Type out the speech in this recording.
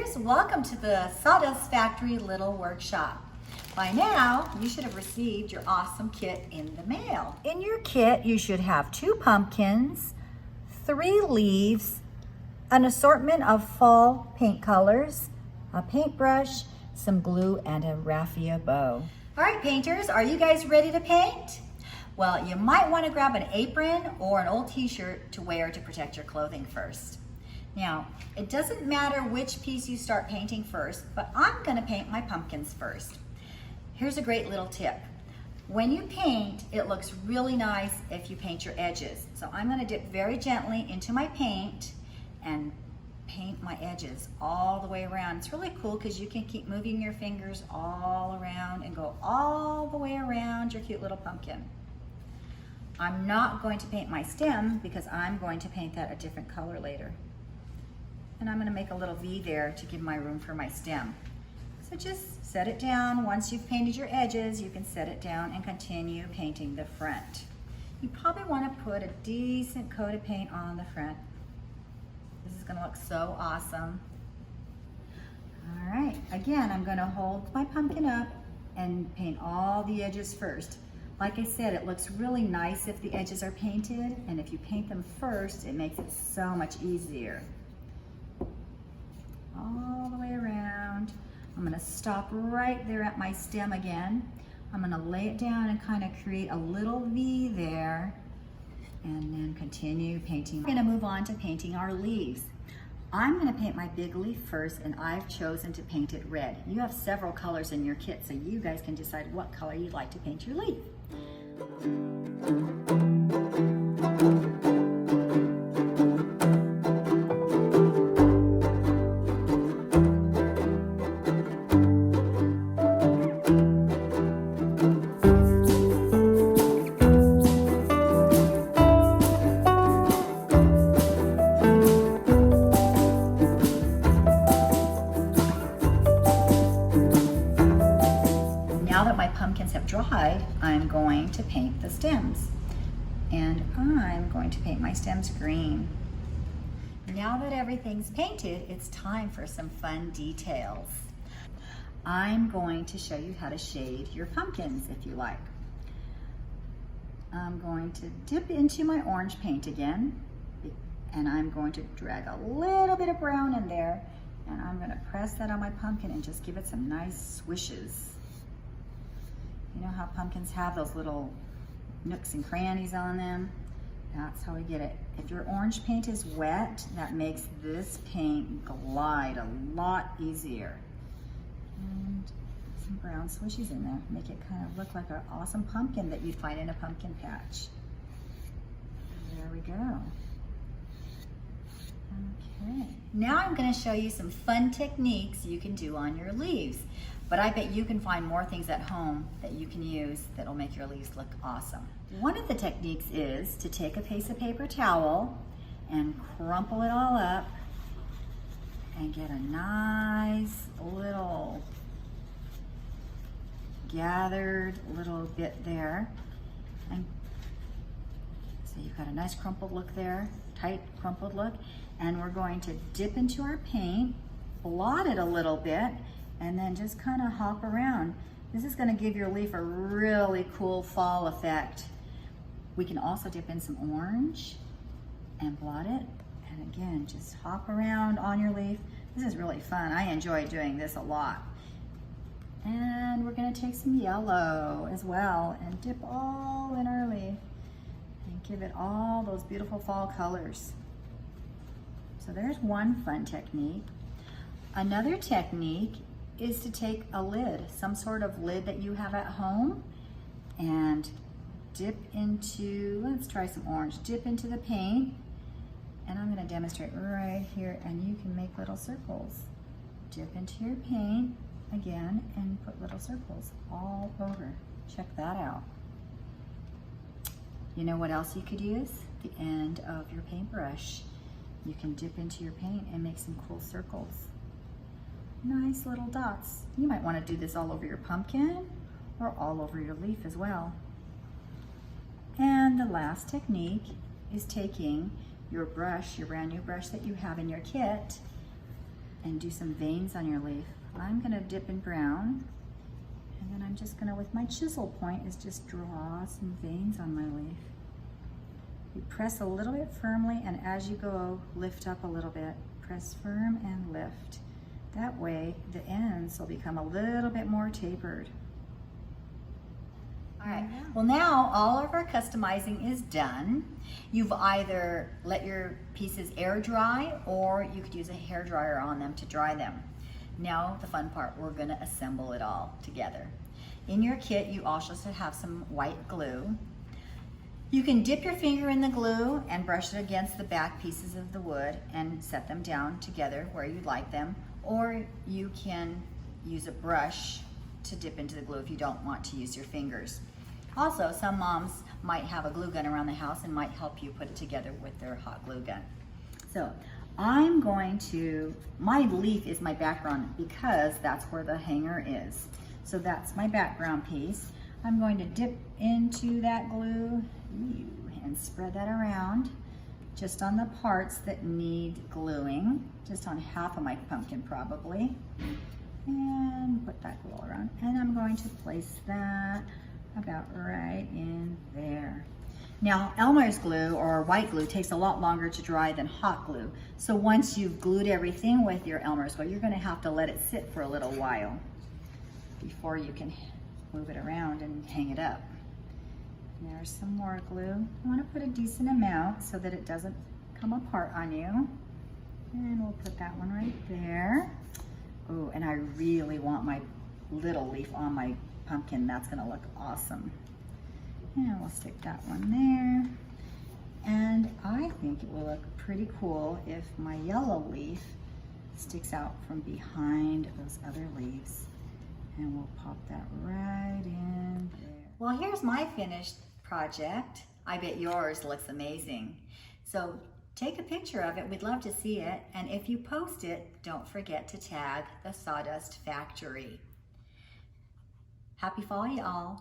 painters, welcome to the Sawdust Factory Little Workshop. By now, you should have received your awesome kit in the mail. In your kit, you should have 2 pumpkins, 3 leaves, an assortment of fall paint colors, a paintbrush, some glue, and a raffia bow. All right, painters, are you guys ready to paint? Well, you might want to grab an apron or an old t-shirt to wear to protect your clothing first. Now, it doesn't matter which piece you start painting first, but I'm going to paint my pumpkins first. Here's a great little tip. When you paint, it looks really nice if you paint your edges. So I'm going to dip very gently into my paint and paint my edges all the way around. It's really cool because you can keep moving your fingers all around and go all the way around your cute little pumpkin. I'm not going to paint my stem because I'm going to paint that a different color later. And I'm going to make a little V there to give my room for my stem. So just set it down. Once you've painted your edges, you can set it down and continue painting the front. You probably want to put a decent coat of paint on the front. This is going to look so awesome. All right, again, I'm going to hold my pumpkin up and paint all the edges first. Like I said, it looks really nice if the edges are painted, and if you paint them first, it makes it so much easier. All the way around. I'm going to stop right there at my stem again. I'm going to lay it down and kind of create a little V there, and then continue painting. We're going to move on to painting our leaves. I'm going to paint my big leaf first, and I've chosen to paint it red. You have several colors in your kit, so you guys can decide what color you'd like to paint your leaf. Now that my pumpkins have dried, I'm going to paint the stems. And I'm going to paint my stems green. Now that everything's painted, it's time for some fun details. I'm going to show you how to shade your pumpkins if you like. I'm going to dip into my orange paint again, and I'm going to drag a little bit of brown in there, and I'm going to press that on my pumpkin and just give it some nice swishes. You know how pumpkins have those little nooks and crannies on them? That's how we get it. If your orange paint is wet, that makes this paint glide a lot easier. And some brown swishes in there. Make it kind of look like an awesome pumpkin that you'd find in a pumpkin patch. There we go. Okay. Now I'm going to show you some fun techniques you can do on your leaves. But I bet you can find more things at home that you can use that'll make your leaves look awesome. One of the techniques is to take a piece of paper towel and crumple it all up and get a nice little gathered little bit there. And so you've got a nice crumpled look there, tight crumpled look. And we're going to dip into our paint, blot it a little bit, and then just kind of hop around. This is going to give your leaf a really cool fall effect. We can also dip in some orange and blot it. And again, just hop around on your leaf. This is really fun. I enjoy doing this a lot. And we're going to take some yellow as well and dip all in our leaf and give it all those beautiful fall colors. So there's one fun technique. Another technique is to take a lid, some sort of lid that you have at home, and dip into, let's try some orange, dip into the paint, and I'm going to demonstrate right here, and you can make little circles. Dip into your paint again and put little circles all over. Check that out. You know what else you could use? The end of your paintbrush. You can dip into your paint and make some cool circles. Nice little dots. You might want to do this all over your pumpkin or all over your leaf as well. And the last technique is taking your brush, your brand new brush that you have in your kit, and do some veins on your leaf. I'm gonna dip in brown, and then I'm just gonna, with my chisel point, is just draw some veins on my leaf. You press a little bit firmly, and as you go, lift up a little bit. Press firm and lift. That way, the ends will become a little bit more tapered. All right, well now all of our customizing is done. You've either let your pieces air dry, or you could use a hair dryer on them to dry them. Now the fun part, we're gonna assemble it all together. In your kit, you also should have some white glue. You can dip your finger in the glue and brush it against the back pieces of the wood and set them down together where you'd like them, or you can use a brush to dip into the glue if you don't want to use your fingers. Also, some moms might have a glue gun around the house and might help you put it together with their hot glue gun. So I'm going to, my leaf is my background because that's where the hanger is. So that's my background piece. I'm going to dip into that glue and spread that around just on the parts that need gluing, just on half of my pumpkin probably. And put that glue all around. And I'm going to place that about right in there. Now, Elmer's glue or white glue takes a lot longer to dry than hot glue. So once you've glued everything with your Elmer's glue, you're gonna have to let it sit for a little while before you can move it around and hang it up. And there's some more glue. I wanna put a decent amount so that it doesn't come apart on you. And we'll put that one right there. Oh, and I really want my little leaf on my pumpkin. That's gonna look awesome. And we'll stick that one there. And I think it will look pretty cool if my yellow leaf sticks out from behind those other leaves. And we'll pop that right in there. Well, here's my finished project. I bet yours looks amazing. So take a picture of it. We'd love to see it. And if you post it, don't forget to tag the Sawdust Factory. Happy fall, y'all.